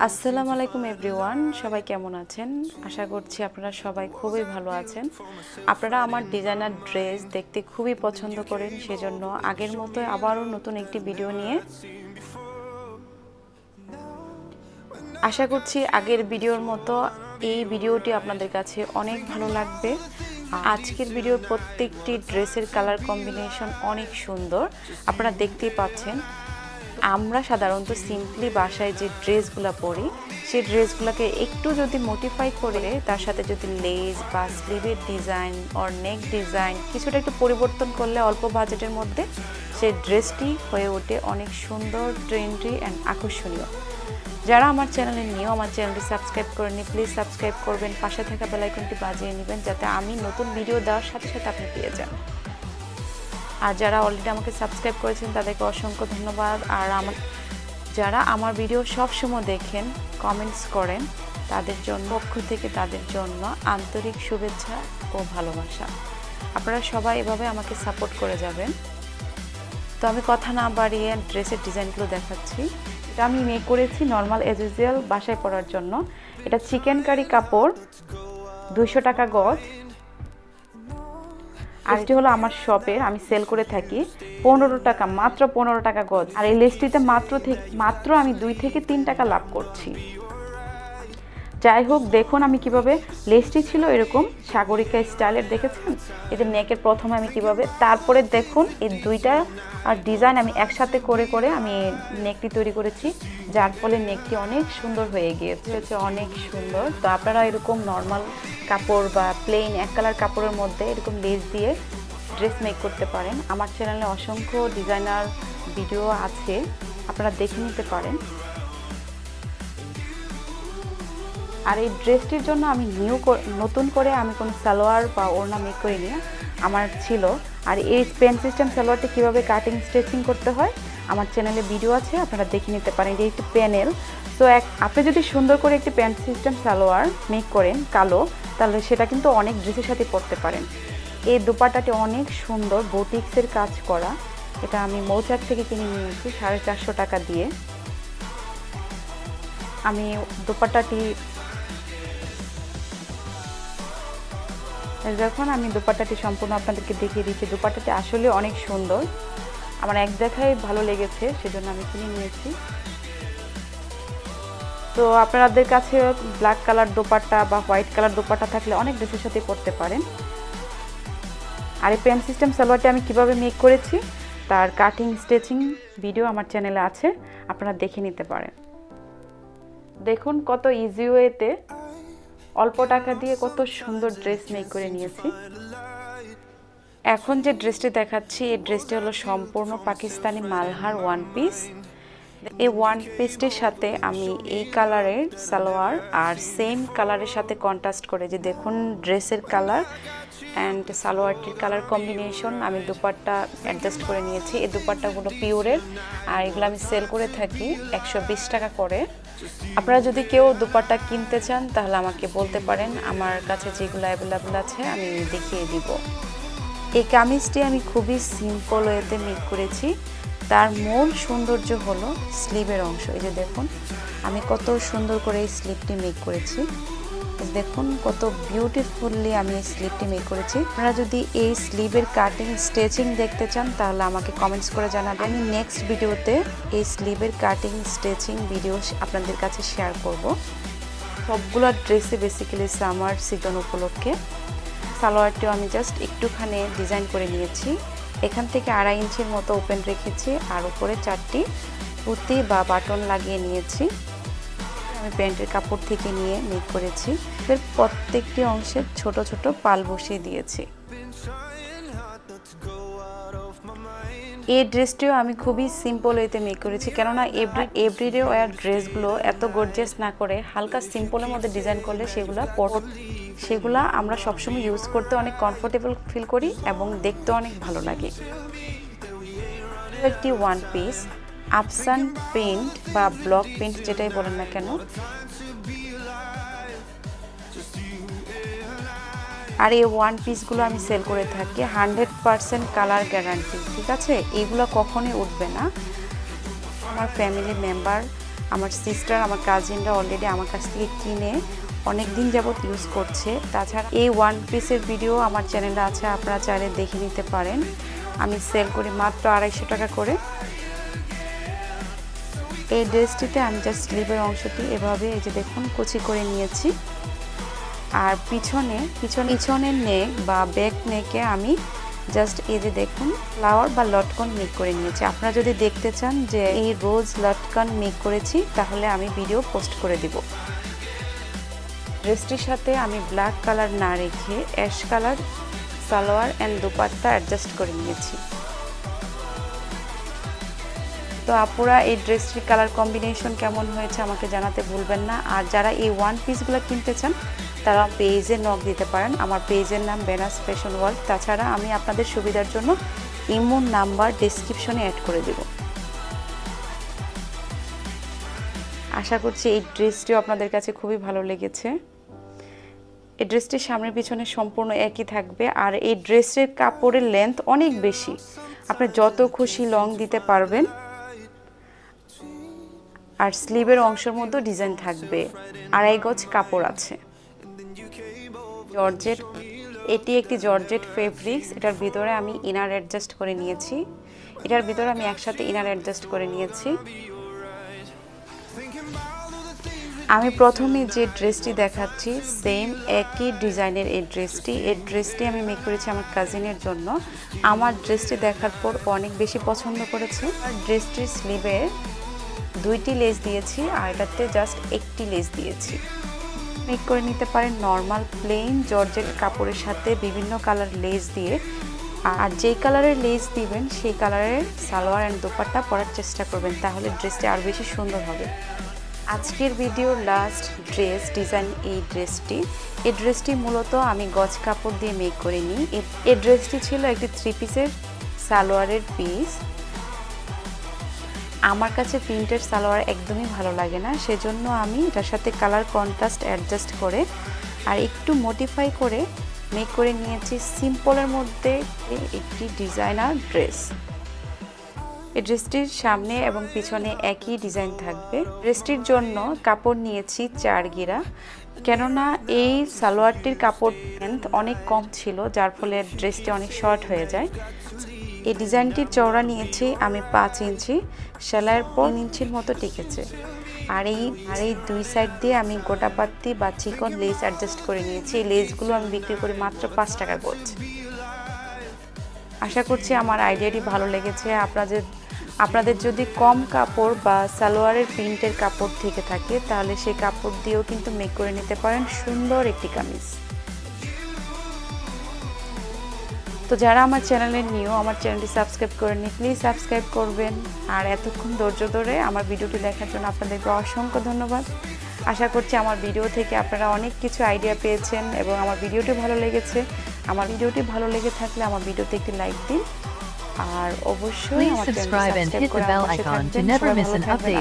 আসসালামু আলাইকুম এভরিওয়ান, সবাই কেমন আছেন? আশা করছি আপনারা সবাই খুবই ভালো আছেন। আপনারা আমার ডিজাইনার ড্রেস দেখতে খুবই পছন্দ করেন, সেজন্য আগের মতো আবারও নতুন একটি ভিডিও নিয়ে আশা করছি আগের ভিডিওর মতো এই ভিডিওটি আপনাদের কাছে অনেক ভালো লাগবে। আজকের ভিডিওর প্রত্যেকটি ড্রেসের কালার কম্বিনেশন অনেক সুন্দর, আপনারা দেখতেই পাচ্ছেন। আমরা সাধারণত সিম্পলি বাসায় যে ড্রেসগুলো পরি সেই ড্রেসগুলোকে একটু যদি মডিফাই করে তার সাথে যদি লেস বা স্লিভের ডিজাইন অর নেক ডিজাইন কিছুটা একটু পরিবর্তন করলে অল্প বাজেটের মধ্যে সেই ড্রেসটি হয়ে ওঠে অনেক সুন্দর, ট্রেন্ডি অ্যান্ড আকর্ষণীয়। যারা আমার চ্যানেলে নিয়েও আমার চ্যানেলটি সাবস্ক্রাইব করেননি, প্লিজ সাবস্ক্রাইব করবেন, পাশে থাকা বেল আইকনটি বাজিয়ে নেবেন যাতে আমি নতুন ভিডিও দেওয়ার সাথে সাথে আপনি পেয়ে যান। আর যারা অলরেডি আমাকে সাবস্ক্রাইব করেছেন তাদেরকে অসংখ্য ধন্যবাদ। আর যারা আমার ভিডিও সবসময় দেখেন, কমেন্টস করেন, তাদের জন্য পক্ষ থেকে তাদের জন্য আন্তরিক শুভেচ্ছা ও ভালোবাসা। আপনারা সবাই এভাবে আমাকে সাপোর্ট করে যাবেন। তো আমি কথা না বাড়িয়ে ড্রেসের ডিজাইনগুলো দেখাচ্ছি। এটা আমি মেক করেছি নর্মাল এজ ইউজুয়াল বাসায় পরার জন্য। এটা চিকেন কারি কাপড়, 200 টাকা গজ। আর এটি হলো আমার শপের, আমি সেল করে থাকি 15 টাকা, মাত্র 15 টাকা গজ। আর এই লেসটিতে মাত্র আমি 2 থেকে 3 টাকা লাভ করছি। যাই হোক, দেখুন আমি কিভাবে, লেসটি ছিল এরকম সাগরিকা স্টাইলের, দেখেছেন? এদের নেকের প্রথমে আমি কিভাবে, তারপরে দেখুন এই দুইটা আর ডিজাইন আমি একসাথে করে করে আমি নেকটি তৈরি করেছি, যার ফলে নেকটি অনেক সুন্দর হয়ে গিয়েছে, অনেক সুন্দর। তো আপনারা এরকম নর্মাল কাপড় বা প্লেন এক কালার কাপড়ের মধ্যে এরকম লেস দিয়ে ড্রেস মেক করতে পারেন। আমার চ্যানেলে অসংখ্য ডিজাইনার ভিডিও আছে, আপনারা দেখে নিতে পারেন। আর এই ড্রেসটির জন্য আমি নতুন করে আমি কোনো সালোয়ার বা ওড়না মেক করিনি, আমার ছিল। আর এই পেন সিস্টেম সালোয়ারটি কীভাবে কাটিং স্টিচিং করতে হয় আমার চ্যানেলে ভিডিও আছে, আপনারা দেখে নিতে পারেন। এটি একটি প্যানেল। সো আপনি যদি সুন্দর করে একটি পেন সিস্টেম সালোয়ার মেক করেন কালো, তাহলে সেটা কিন্তু অনেক ড্রেসের সাথে পরতে পারেন। এই দোপাট্টাটি অনেক সুন্দর, বুটিক্সের কাজ করা। এটা আমি মৌচাক থেকে কিনে নিয়েছি 450 টাকা দিয়ে। আমি দোপাট্টাটি যখন আমি দোপাট্টাটি সম্পূর্ণ আপনাদেরকে দেখিয়ে দিচ্ছি, দোপাট্টাটি আসলে অনেক সুন্দর, আমার এক দেখায় ভালো লেগেছে, সেজন্য আমি কিনে নিয়েছি। তো আপনাদের কাছে ব্ল্যাক কালার দোপাট্টা বা হোয়াইট কালার দোপাট্টা থাকলে অনেক ড্রেসের সাথে পরতে পারেন। আর এই পেন সিস্টেম সালোয়ারটি আমি কিভাবে মেক করেছি তার কাটিং স্টিচিং ভিডিও আমার চ্যানেলে আছে, আপনারা দেখে নিতে পারেন। দেখুন কত ইজি ওয়েতে অল্প টাকা দিয়ে কত সুন্দর ড্রেস মেক করে নিয়েছি। এখন যে ড্রেসটি দেখাচ্ছি এই ড্রেসটি হলো সম্পূর্ণ পাকিস্তানি মালহার ওয়ান পিস। এই ওয়ান পিসটির সাথে আমি এই কালারের সালোয়ার আর সেম কালারের সাথে কন্ট্রাস্ট করে, যে দেখুন ড্রেসের কালার অ্যান্ড সালোয়ারটির কালার কম্বিনেশন, আমি দুপাট্টা অ্যাডজাস্ট করে নিয়েছি। এই দুপাট্টাগুলো পিওরের, আর এগুলো আমি সেল করে থাকি 120 টাকা করে। আপনারা যদি কেউ দুপাট্টা কিনতে চান তাহলে আমাকে বলতে পারেন, আমার কাছে যেগুলো অ্যাভেলেবল আছে আমি দেখিয়ে দিব। এই কামিজটি আমি খুবই সিম্পল ওয়েতে মেক করেছি। তার মূল সৌন্দর্য হলো স্লিভের অংশ। এই যে দেখুন আমি কত সুন্দর করে এই স্লিভটি মেক করেছি, দেখুন কত বিউটিফুলি আমি এই স্লিভটি মেক করেছি। আপনারা যদি এই স্লিভের কাটিং স্টিচিং দেখতে চান তাহলে আমাকে কমেন্টস করে জানাবেন। আমি নেক্সট ভিডিওতে এই স্লিভের কাটিং স্টিচিং ভিডিও আপনাদের কাছে শেয়ার করব। সবগুলো ড্রেসে বেসিক্যালি সামার সিজন উপলক্ষে। সালোয়ারটিও আমি জাস্ট একটুখানি ডিজাইন করে নিয়েছি, এখান থেকে 2.5 ইঞ্চির মতো ওপেন রেখেছি, আর উপরে 4টি পুঁতি বা বাটন লাগিয়ে নিয়েছি। আমি প্যান্টের কাপড় থেকে নিয়ে মেক করেছি। এর প্রত্যেকটি অংশে ছোট ছোট পাল বসিয়ে দিয়েছি। এই ড্রেসটিও আমি খুবই সিম্পল ওয়েতে মেক করেছি, কেননা এভরিডে ওয়ার ড্রেসগুলো এত গর্জিয়াস না করে হালকা সিম্পলের মধ্যে ডিজাইন করলে সেগুলা আমরা সবসময় ইউজ করতে অনেক কমফোর্টেবল ফিল করি এবং দেখতে অনেক ভালো লাগে। একটি ওয়ান পিস আপসান প্রিন্ট বা ব্লক প্রিন্ট যেটাই বলেন না কেন, আর এই ওয়ান পিসগুলো আমি সেল করে থাকি 100% কালার গ্যারান্টি, ঠিক আছে? এইগুলো কখনোই উঠবে না। আমার ফ্যামিলি মেম্বার আমার সিস্টার, আমার কাজিনরা অলরেডি আমার কাছ থেকে কিনে অনেক দিন যাবত ইউজ করছে। তাছাড়া এই ওয়ান পিসের ভিডিও আমার চ্যানেলে আছে, আপনারা চাইলে দেখে নিতে পারেন। আমি সেল করি মাত্র 250 টাকা করে। এই ড্রেসটিতে আমি জাস্ট স্লিভের অংশটি এভাবে এই যে দেখুন কুচি করে নিয়েছি। আর পিছনের নেক বা ব্যাক নেকে আমি জাস্ট এই যে দেখুন ফ্লাওয়ার বা লটকন মেক করে নিয়েছি। আপনারা যদি দেখতে চান যে এই রোজ লটকন মেক করেছি তাহলে আমি ভিডিও পোস্ট করে দিব। ড্রেসটির সাথে আমি ব্ল্যাক কালার না রেখে ash colour salwar and dupatta adjust করে নিয়েছি। তো আপুরা এই ড্রেসটির কালার কম্বিনেশন কেমন হয়েছে আমাকে জানাতে ভুলবেন না। আর যারা এই ওয়ান পিসগুলো কিনতে চান তারা পেজে নক দিতে পারেন। আমার পেজের নাম বেনাস ফ্যাশন ওয়ার্ল্ড। তাছাড়া আমি আপনাদের সুবিধার জন্য ইমো নাম্বার ডেসক্রিপশনে অ্যাড করে দেব। আশা করছি এই ড্রেসটিও আপনাদের কাছে খুবই ভালো লেগেছে। এই ড্রেসটির সামনের পিছনে সম্পূর্ণ একই থাকবে। আর এই ড্রেসের কাপড়ের লেন্থ অনেক বেশি, আপনি যত খুশি লং দিতে পারবেন। আর স্লিভের অংশের মধ্যে ডিজাইন থাকবে। 2.5 গজ কাপড় আছে। জর্জেট, এটি একটি জর্জেট ফেব্রিক্স। এটার ভিতরে আমি ইনার অ্যাডজাস্ট করে নিয়েছি। এটার ভিতরে আমি একসাথে ইনার অ্যাডজাস্ট করে নিয়েছি। আমি প্রথমে যে ড্রেসটি দেখাচ্ছি সেম একই ডিজাইনের এই ড্রেসটি আমি মেক করেছি আমার কাজিনের জন্য। আমার ড্রেসটি দেখার পর অনেক বেশি পছন্দ করেছে। আর ড্রেসটির স্লিভে 2টি লেস দিয়েছি আর এটাতে জাস্ট একটি লেস দিয়েছি। মেক করে নিতে পারেন নর্মাল প্লেন জর্জেট কাপড়ের সাথে বিভিন্ন কালার লেস দিয়ে। আর যেই কালারের লেস দিবেন সেই কালারের সালোয়ার অ্যান্ড দোপাট্টা পরার চেষ্টা করবেন, তাহলে ড্রেসটি আরও বেশি সুন্দর হবে। আজকের ভিডিওর লাস্ট ড্রেস ডিজাইন এই ড্রেসটি মূলত আমি গজ কাপড় দিয়ে মেক করে নিই। এই ড্রেসটি ছিল একটি 3 পিসের সালোয়ারের পিস। আমার কাছে প্রিন্টেড সালোয়ার একদমই ভালো লাগে না, সেজন্য আমি এটার সাথে কালার কন্ট্রাস্ট অ্যাডজাস্ট করে আর একটু মডিফাই করে মেক করে নিয়েছি সিম্পলের মধ্যে একটি ডিজাইনার ড্রেস। এই ড্রেসটির সামনে এবং পিছনে একই ডিজাইন থাকবে। ড্রেসটির জন্য কাপড় নিয়েছি 4 গিরা, কেননা এই সালোয়ারটির কাপড় লেন্থ অনেক কম ছিল, যার ফলে ড্রেসটি অনেক শর্ট হয়ে যায়। এই ডিজাইনটির চওড়া নিয়েছি আমি 5 ইঞ্চি, সেলাইয়ের পর 3 ইঞ্চির মতো টিকেছে। আর এই 2 সাইড দিয়ে আমি গোটা পাত্তি বা চিকন লেস অ্যাডজাস্ট করে নিয়েছি। এই লেসগুলো আমি বিক্রি করি মাত্র 5 টাকা গজ। আশা করছি আমার আইডিয়াটি ভালো লেগেছে। আপনাদের যদি কম কাপড় বা সালোয়ারের প্রিন্টের কাপড় থেকে থাকে তাহলে সেই কাপড় দিয়েও কিন্তু মেক করে নিতে পারেন সুন্দর একটি কামিজ। তো যারা আমার চ্যানেলে নিউ, আমার চ্যানেলটি সাবস্ক্রাইব করেননি, প্লিজ সাবস্ক্রাইব করবেন। আর এতক্ষণ ধৈর্য ধরে আমার ভিডিওটি দেখার জন্য আপনাদেরকে অসংখ্য ধন্যবাদ। আশা করছি আমার ভিডিও থেকে আপনারা অনেক কিছু আইডিয়া পেয়েছেন এবং আমার ভিডিওটি ভালো লেগেছে। আমার ভিডিওটি ভালো লেগে থাকলে আমার ভিডিওতে একটি লাইক দিন আর অবশ্যই আমার চ্যানেলটি সাবস্ক্রাইব করে আমার পাশে থাকবেন। সবাই ভালো থাকবেন।